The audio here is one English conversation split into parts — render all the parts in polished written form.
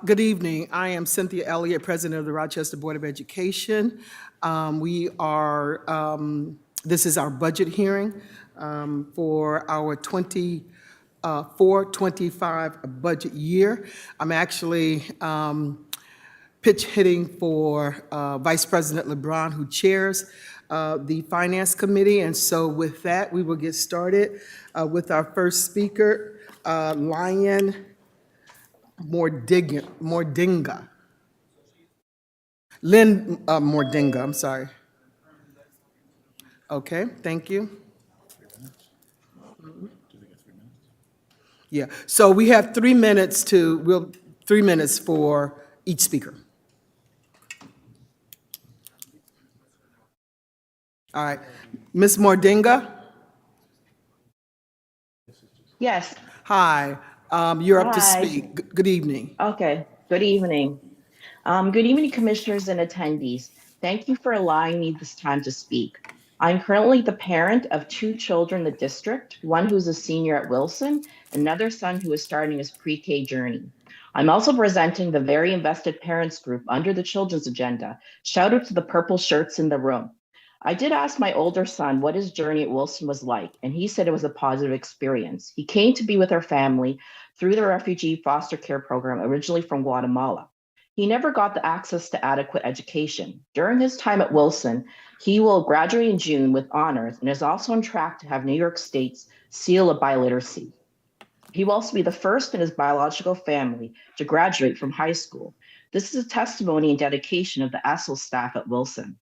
Good evening. I am Cynthia Elliott, President of the Rochester Board of Education. This is our budget hearing for our 24-25 budget year. I'm actually pitch hitting for Vice President LeBron, who chairs the Finance Committee. And so with that, we will get started with our first speaker, Lion Mordinga. Lynn Mordinga, I'm sorry. Okay, thank you. Yeah, so we have 3 minutes 3 minutes for each speaker. All right, Ms. Mordinga? Yes. Hi, you're up to Hi. speak. Good evening. Okay. Good evening. Good evening, commissioners and attendees. Thank you for allowing me this time to speak. I'm currently the parent of 2 children in the district, one who's a senior at Wilson, another son who is starting his pre-K journey. I'm also presenting the Very Invested Parents group under the Children's Agenda. Shout out to the purple shirts in the room. I did ask my older son what his journey at Wilson was like, and he said it was a positive experience. He came to be with our family through the refugee foster care program, originally from Guatemala. He never got the access to adequate education. During his time at Wilson, he will graduate in June with honors and is also on track to have New York State's seal of biliteracy. He will also be the first in his biological family to graduate from high school. This is a testimony and dedication of the ESL staff at Wilson.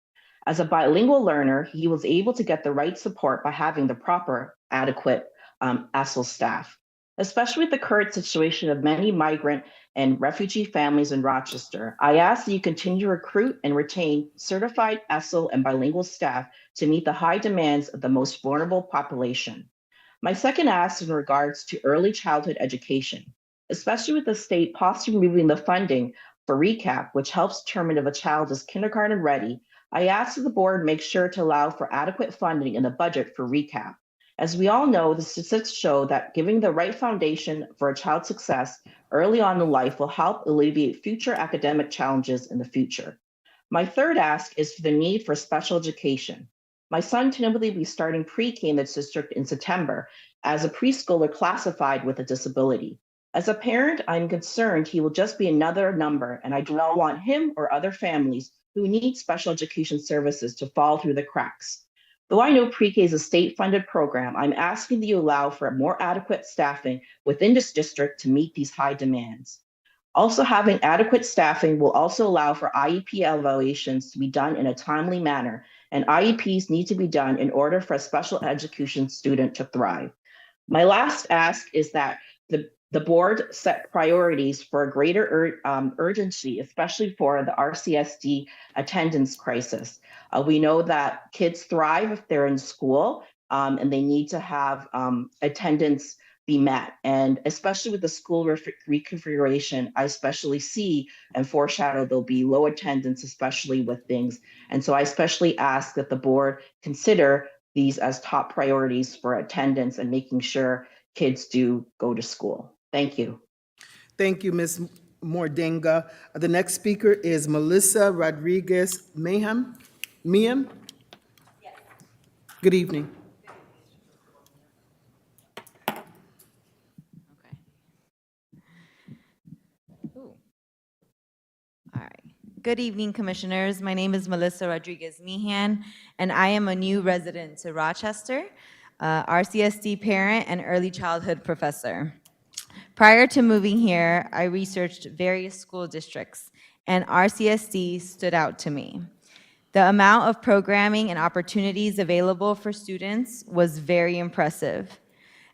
As a bilingual learner, he was able to get the right support by having the proper, adequate ESL staff. Especially with the current situation of many migrant and refugee families in Rochester, I ask that you continue to recruit and retain certified ESL and bilingual staff to meet the high demands of the most vulnerable population. My second ask is in regards to early childhood education, especially with the state possibly removing the funding for RECAP, which helps determine if a child is kindergarten ready. I ask that the board make sure to allow for adequate funding in the budget for RECAP. As we all know, the statistics show that giving the right foundation for a child's success early on in life will help alleviate future academic challenges in the future. My third ask is for the need for special education. My son Timothy will be starting pre-K in the district in September as a preschooler classified with a disability. As a parent, I'm concerned he will just be another number, and I do not want him or other families who need special education services to fall through the cracks. Though I know pre-K is a state-funded program, I'm asking that you allow for more adequate staffing within this district to meet these high demands. Also, having adequate staffing will also allow for IEP evaluations to be done in a timely manner, and IEPs need to be done in order for a special education student to thrive. My last ask is that the board set priorities for a greater urgency, especially for the RCSD attendance crisis. We know that kids thrive if they're in school, and they need to have attendance be met. And especially with the school reconfiguration, I especially see and foreshadow there'll be low attendance, especially with things. And so I especially ask that the board consider these as top priorities for attendance and making sure kids do go to school. Thank you. Thank you, Ms. Mordinga. The next speaker is Melissa Rodriguez Meehan. Yes. Good evening. Okay. Ooh. All right. Good evening, commissioners. My name is Melissa Rodriguez Meehan, and I am a new resident to Rochester, RCSD parent and early childhood professor. Prior to moving here, I researched various school districts, and RCSD stood out to me. The amount of programming and opportunities available for students was very impressive.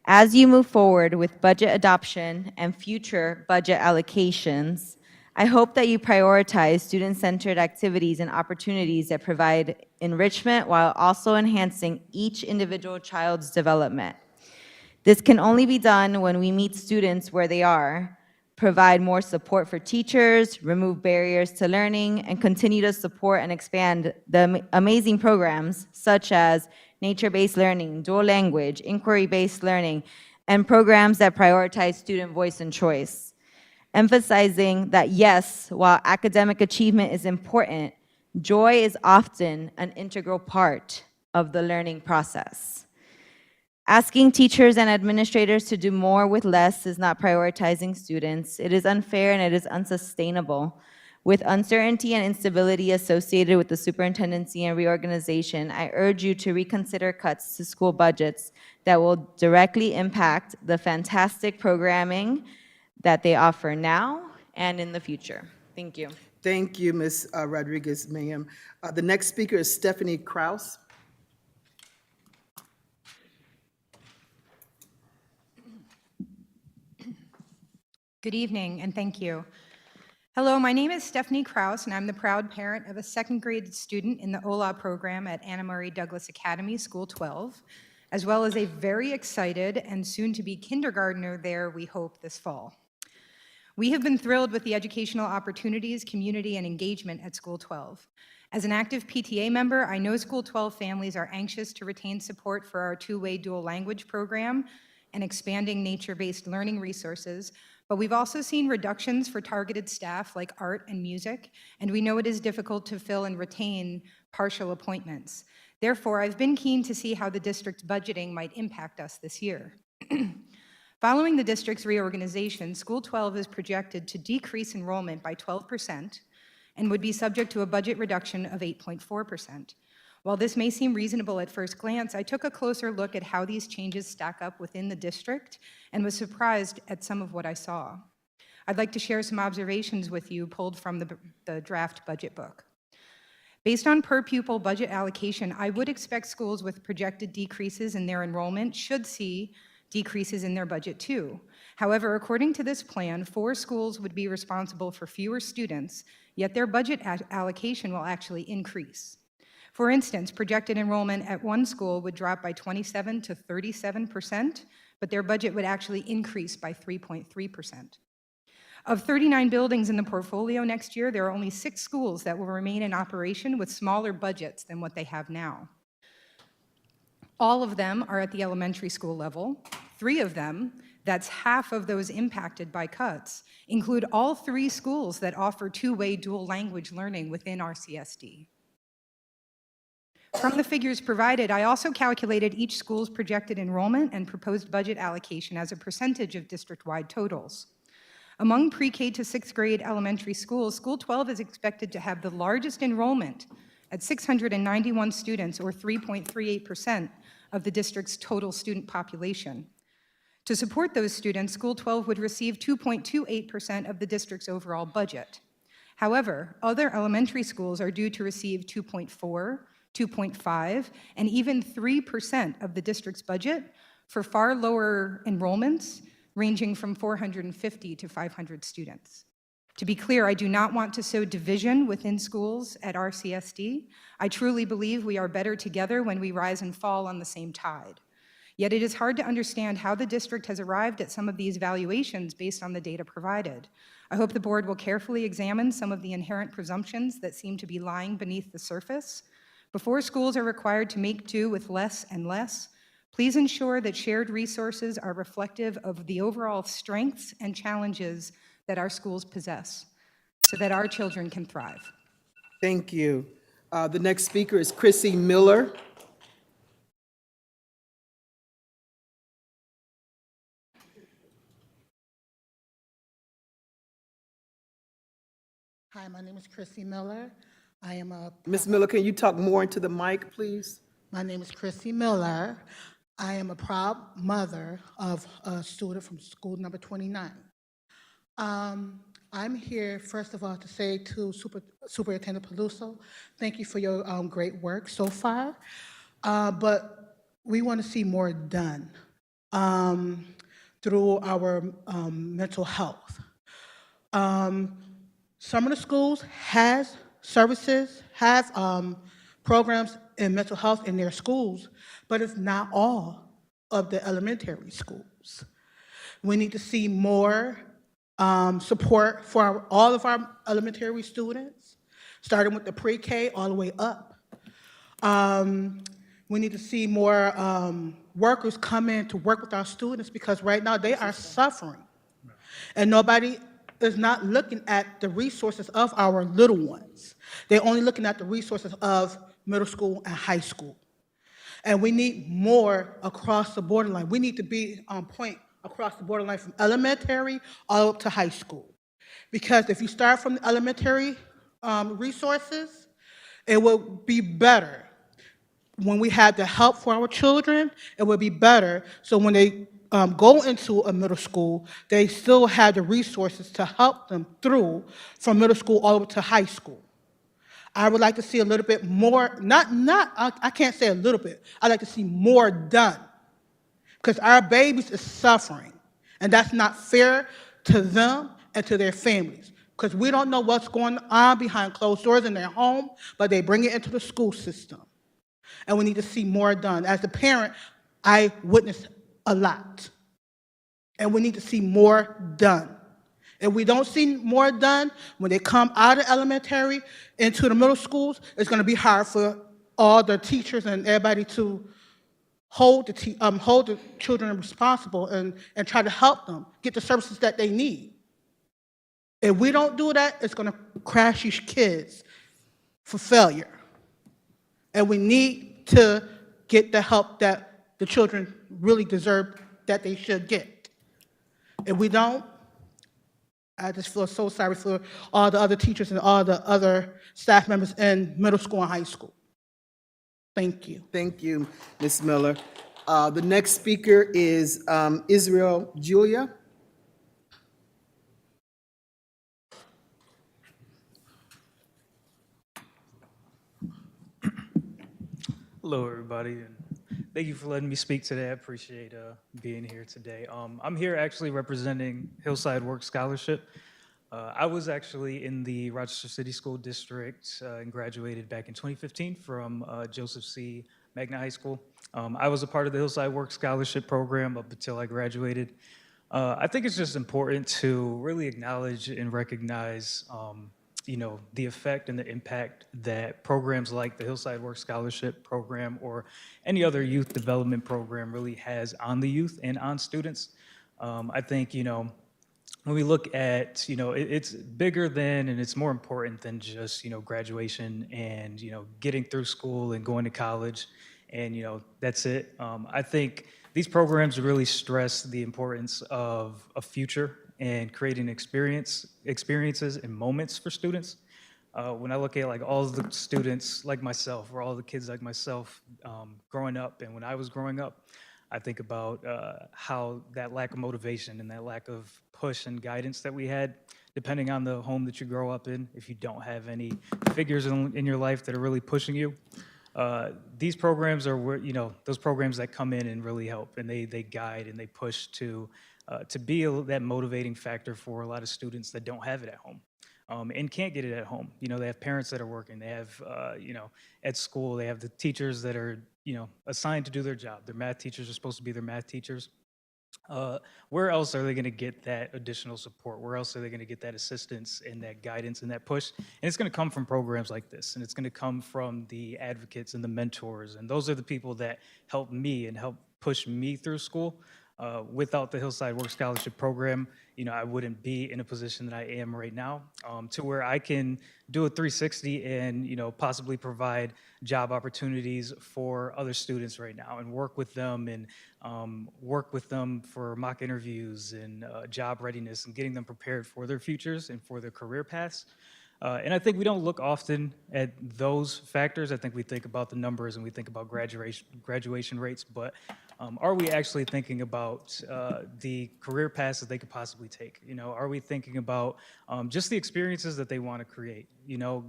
As you move forward with budget adoption and future budget allocations, I hope that you prioritize student-centered activities and opportunities that provide enrichment while also enhancing each individual child's development. This can only be done when we meet students where they are, provide more support for teachers, remove barriers to learning, and continue to support and expand the amazing programs such as nature-based learning, dual language, inquiry-based learning, and programs that prioritize student voice and choice. emphasizing that yes, while academic achievement is important, joy is often an integral part of the learning process. Asking teachers and administrators to do more with less is not prioritizing students. It is unfair and it is unsustainable. With uncertainty and instability associated with the superintendency and reorganization, I urge you to reconsider cuts to school budgets that will directly impact the fantastic programming that they offer now and in the future. Thank you. Thank you, Ms. Rodriguez, ma'am. The next speaker is Stephanie Krauss. Good evening, and thank you. Hello, my name is Stephanie Krauss, and I'm the proud parent of a second grade student in the OLA program at Anna Murray Douglas Academy, School 12, as well as a very excited and soon-to-be kindergartner there, we hope, this fall. We have been thrilled with the educational opportunities, community, and engagement at School 12. As an active PTA member, I know School 12 families are anxious to retain support for our two-way dual language program and expanding nature-based learning resources, but we've also seen reductions for targeted staff like art and music, and we know it is difficult to fill and retain partial appointments. Therefore, I've been keen to see how the district's budgeting might impact us this year. Following the district's reorganization, School 12 is projected to decrease enrollment by 12% and would be subject to a budget reduction of 8.4%. While this may seem reasonable at first glance, I took a closer look at how these changes stack up within the district and was surprised at some of what I saw. I'd like to share some observations with you pulled from the draft budget book. Based on per pupil budget allocation, I would expect schools with projected decreases in their enrollment should see decreases in their budget too. However, according to this plan, 4 schools would be responsible for fewer students, yet their budget allocation will actually increase. For instance, projected enrollment at one school would drop by 27 to 37%, but their budget would actually increase by 3.3%. Of 39 buildings in the portfolio next year, there are only 6 schools that will remain in operation with smaller budgets than what they have now. All of them are at the elementary school level. 3 of them, that's half of those impacted by cuts, include all 3 schools that offer two-way dual language learning within RCSD. From the figures provided, I also calculated each school's projected enrollment and proposed budget allocation as a percentage of district-wide totals. Among pre-K to 6th grade elementary schools, School 12 is expected to have the largest enrollment at 691 students, or 3.38% of the district's total student population. To support those students, School 12 would receive 2.28% of the district's overall budget. However, other elementary schools are due to receive 2.4%, 2.5%, and even 3% of the district's budget for far lower enrollments, ranging from 450 to 500 students. To be clear, I do not want to sow division within schools at RCSD. I truly believe we are better together when we rise and fall on the same tide. Yet it is hard to understand how the district has arrived at some of these valuations based on the data provided. I hope the board will carefully examine some of the inherent presumptions that seem to be lying beneath the surface. Before schools are required to make do with less and less, please ensure that shared resources are reflective of the overall strengths and challenges that our schools possess so that our children can thrive. Thank you. The next speaker is Christy Miller. Hi, my name is Christy Miller. I am a. Ms. Miller, can you talk more into the mic, please? My name is Christy Miller. I am a proud mother of a student from school number 29. I'm here, first of all, to say to Superintendent Peluso, thank you for your great work so far, but we want to see more done through our mental health. Some of the schools has services, have programs in mental health in their schools, but it's not all of the elementary schools. We need to see more support for all of our elementary students, starting with the pre-K all the way up. We need to see more workers come in to work with our students because right now they are suffering. And nobody is not looking at the resources of our little ones. They're only looking at the resources of middle school and high school. And we need more across the borderline. We need to be on point across the borderline from elementary all up to high school. Because if you start from the elementary resources, it will be better. When we have the help for our children, it will be better. So when they go into a middle school, they still have the resources to help them through from middle school all the way to high school. I would like to see a little bit more, I can't say a little bit, I'd like to see more done. Because our babies is suffering, and that's not fair to them and to their families. Because we don't know what's going on behind closed doors in their home, but they bring it into the school system. And we need to see more done. As a parent, I witnessed a lot. And we need to see more done. If we don't see more done, when they come out of elementary into the middle schools, it's going to be hard for all the teachers and everybody to hold the children responsible and try to help them get the services that they need. If we don't do that, it's going to crash these kids for failure. And we need to get the help that the children really deserve, that they should get. If we don't, I just feel so sorry for all the other teachers and all the other staff members in middle school and high school. Thank you. Thank you, Ms. Miller. The next speaker is Israel Julia. Hello, everybody, and thank you for letting me speak today. I appreciate being here today. I'm here actually representing Hillside Work Scholarship. I was actually in the Rochester City School District and graduated back in 2015 from Joseph C. Magna High School. I was a part of the Hillside Work Scholarship program up until I graduated. I think it's just important to really acknowledge and recognize the effect and the impact that programs like the Hillside Work Scholarship Program or any other youth development program really has on the youth and on students. I think, when we look at, it's bigger than and it's more important than just, graduation and, getting through school and going to college and, that's it. I think these programs really stress the importance of a future and creating experiences and moments for students. When I look at like all the students like myself, or all the kids like myself growing up, and when I was growing up, I think about how that lack of motivation and that lack of push and guidance that we had, depending on the home that you grow up in, if you don't have any figures in your life that are really pushing you. These programs are where, those programs that come in and really help, and they guide and they push to be that motivating factor for a lot of students that don't have it at home and can't get it at home. They have parents that are working. They have, at school, they have the teachers that are, assigned to do their job. Their math teachers are supposed to be their math teachers. Where else are they going to get that additional support? Where else are they going to get that assistance and that guidance and that push? And it's going to come from programs like this, and it's going to come from the advocates and the mentors, and those are the people that help me and help push me through school. Without the Hillside Work Scholarship Program, I wouldn't be in a position that I am right now, to where I can do a 360 and, possibly provide job opportunities for other students right now and work with them and work with them for mock interviews and job readiness and getting them prepared for their futures and for their career paths. And I think we don't look often at those factors. I think we think about the numbers and we think about graduation rates, but are we actually thinking about the career paths that they could possibly take? Are we thinking about just the experiences that they want to create?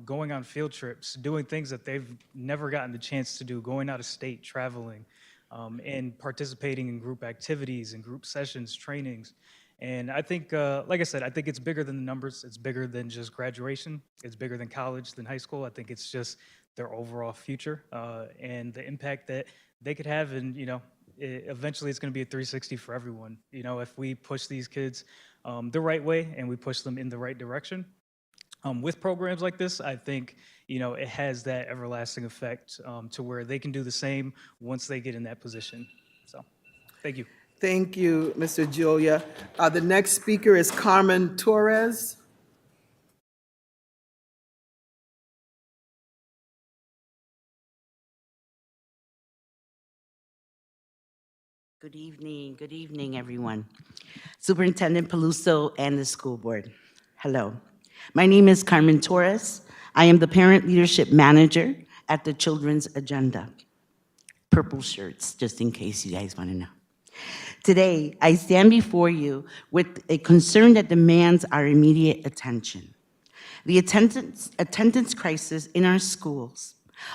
Going on field trips, doing things that they've never gotten the chance to do, going out of state, traveling, and participating in group activities and group sessions, trainings. And I think, like I said, I think it's bigger than the numbers. It's bigger than just graduation. It's bigger than college, than high school. I think it's just their overall future and the impact that they could have. And, eventually it's going to be a 360 for everyone. If we push these kids the right way and we push them in the right direction. With programs like this, I think, it has that everlasting effect to where they can do the same once they get in that position. So, thank you. Thank you, Mr. Julia. The next speaker is Carmen Torres. Good evening, everyone. Superintendent Peluso and the school board. Hello. My name is Carmen Torres. I am the Parent Leadership Manager at the Children's Agenda. Purple shirts, just in case you guys want to know. Today, I stand before you with a concern that demands our immediate attention. The attendance crisis in our schools.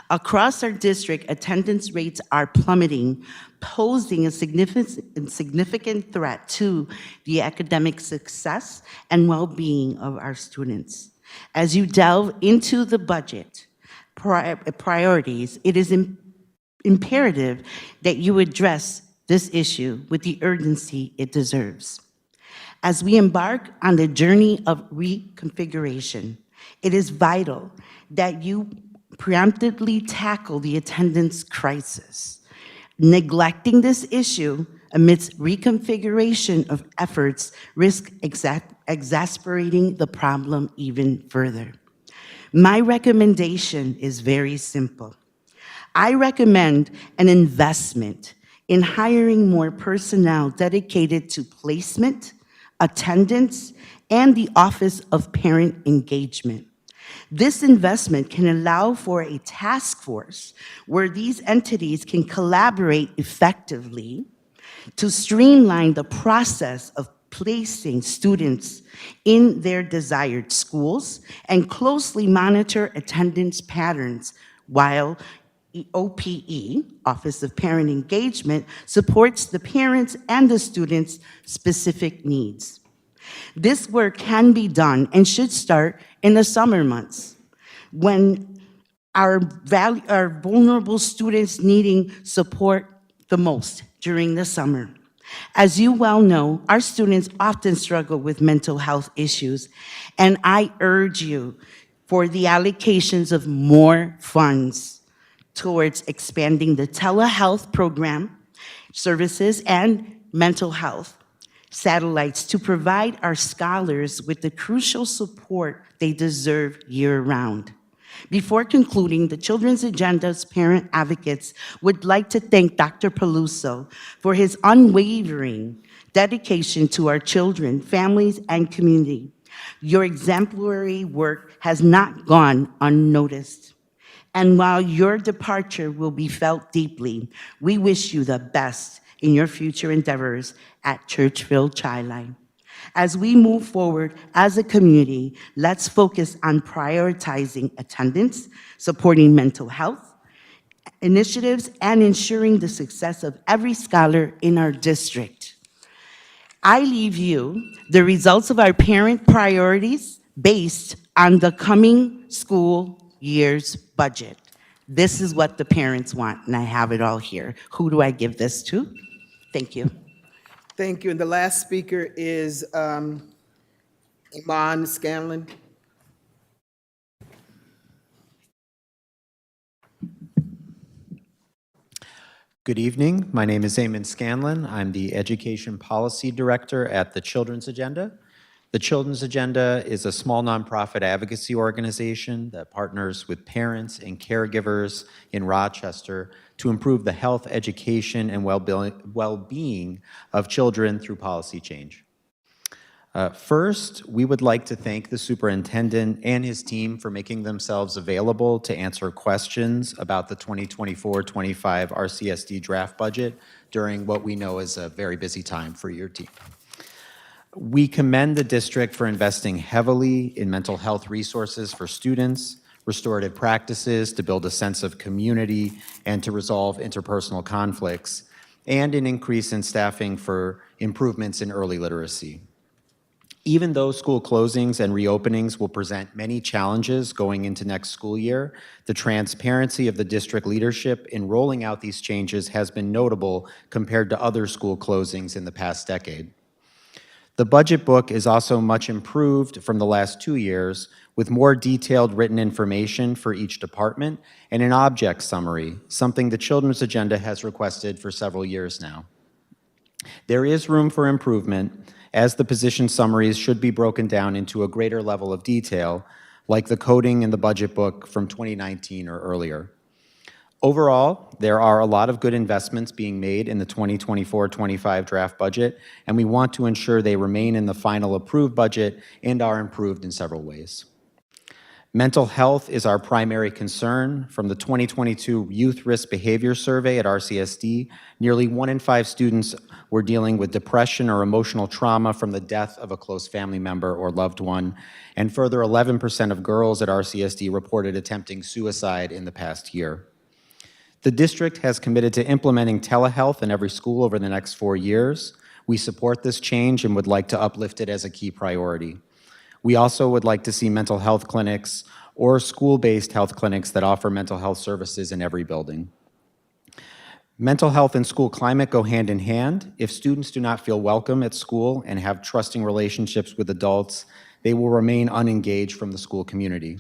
Across our district, attendance rates are plummeting, posing a significant threat to the academic success and well-being of our students. As you delve into the budget priorities, it is imperative that you address this issue with the urgency it deserves. As we embark on the journey of reconfiguration, it is vital that you preemptively tackle the attendance crisis. Neglecting this issue amidst reconfiguration of efforts risks exacerbating the problem even further. My recommendation is very simple. I recommend an investment in hiring more personnel dedicated to placement, attendance, and the Office of Parent Engagement. This investment can allow for a task force where these entities can collaborate effectively to streamline the process of placing students in their desired schools and closely monitor attendance patterns while OPE, Office of Parent Engagement, supports the parents and the students' specific needs. This work can be done and should start in the summer months when our vulnerable students needing support the most during the summer. As you well know, our students often struggle with mental health issues, and I urge you for the allocations of more funds towards expanding the telehealth program, services, and mental health satellites to provide our scholars with the crucial support they deserve year-round. Before concluding, the Children's Agenda's parent advocates would like to thank Dr. Peluso for his unwavering dedication to our children, families, and community. Your exemplary work has not gone unnoticed. And while your departure will be felt deeply, we wish you the best in your future endeavors at Churchville Chi-Line. As we move forward as a community, let's focus on prioritizing attendance, supporting mental health initiatives, and ensuring the success of every scholar in our district. I leave you the results of our parent priorities based on the coming school year's budget. This is what the parents want, and I have it all here. Who do I give this to? Thank you. Thank you. And the last speaker is Iman Scanlon. Good evening. My name is Eamon Scanlon. I'm the Education Policy Director at the Children's Agenda. The Children's Agenda is a small nonprofit advocacy organization that partners with parents and caregivers in Rochester to improve the health, education, and well-being of children through policy change. First, we would like to thank the superintendent and his team for making themselves available to answer questions about the 2024-25 RCSD draft budget during what we know is a very busy time for your team. We commend the district for investing heavily in mental health resources for students, restorative practices to build a sense of community and to resolve interpersonal conflicts, and an increase in staffing for improvements in early literacy. Even though school closings and reopenings will present many challenges going into next school year, the transparency of the district leadership in rolling out these changes has been notable compared to other school closings in the past decade. The budget book is also much improved from the last 2 years, with more detailed written information for each department and an object summary, something the Children's Agenda has requested for several years now. There is room for improvement, as the position summaries should be broken down into a greater level of detail, like the coding in the budget book from 2019 or earlier. Overall, there are a lot of good investments being made in the 2024-25 draft budget, and we want to ensure they remain in the final approved budget and are improved in several ways. Mental health is our primary concern. From the 2022 Youth Risk Behavior Survey at RCSD, nearly 1 in 5 students were dealing with depression or emotional trauma from the death of a close family member or loved one, and further 11% of girls at RCSD reported attempting suicide in the past year. The district has committed to implementing telehealth in every school over the next 4 years. We support this change and would like to uplift it as a key priority. We also would like to see mental health clinics or school-based health clinics that offer mental health services in every building. Mental health and school climate go hand in hand. If students do not feel welcome at school and have trusting relationships with adults, they will remain unengaged from the school community.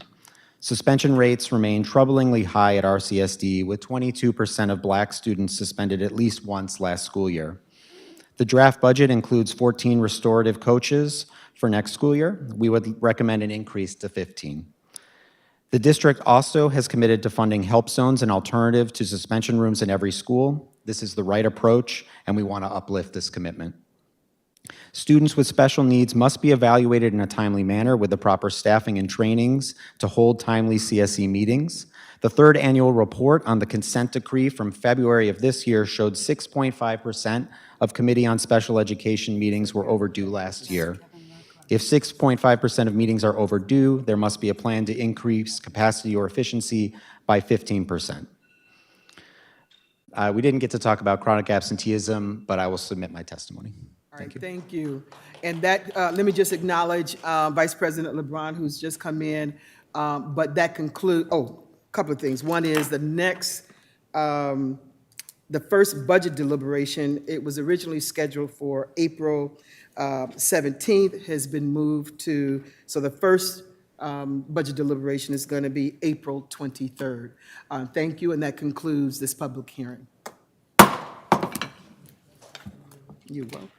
Suspension rates remain troublingly high at RCSD, with 22% of Black students suspended at least once last school year. The draft budget includes 14 restorative coaches for next school year. We would recommend an increase to 15. The district also has committed to funding help zones, an alternative to suspension rooms in every school. This is the right approach, and we want to uplift this commitment. Students with special needs must be evaluated in a timely manner with the proper staffing and trainings to hold timely CSE meetings. The third annual report on the consent decree from February of this year showed 6.5% of Committee on Special Education meetings were overdue last year. If 6.5% of meetings are overdue, there must be a plan to increase capacity or efficiency by 15%. We didn't get to talk about chronic absenteeism, but I will submit my testimony. All right, thank you. And that, let me just acknowledge Vice President LeBron, who's just come in, but that concludes, a couple of things. One is the next, the first budget deliberation, it was originally scheduled for April 17th, has been moved to, so the first budget deliberation is going to be April 23rd. Thank you, and that concludes this public hearing. You're welcome.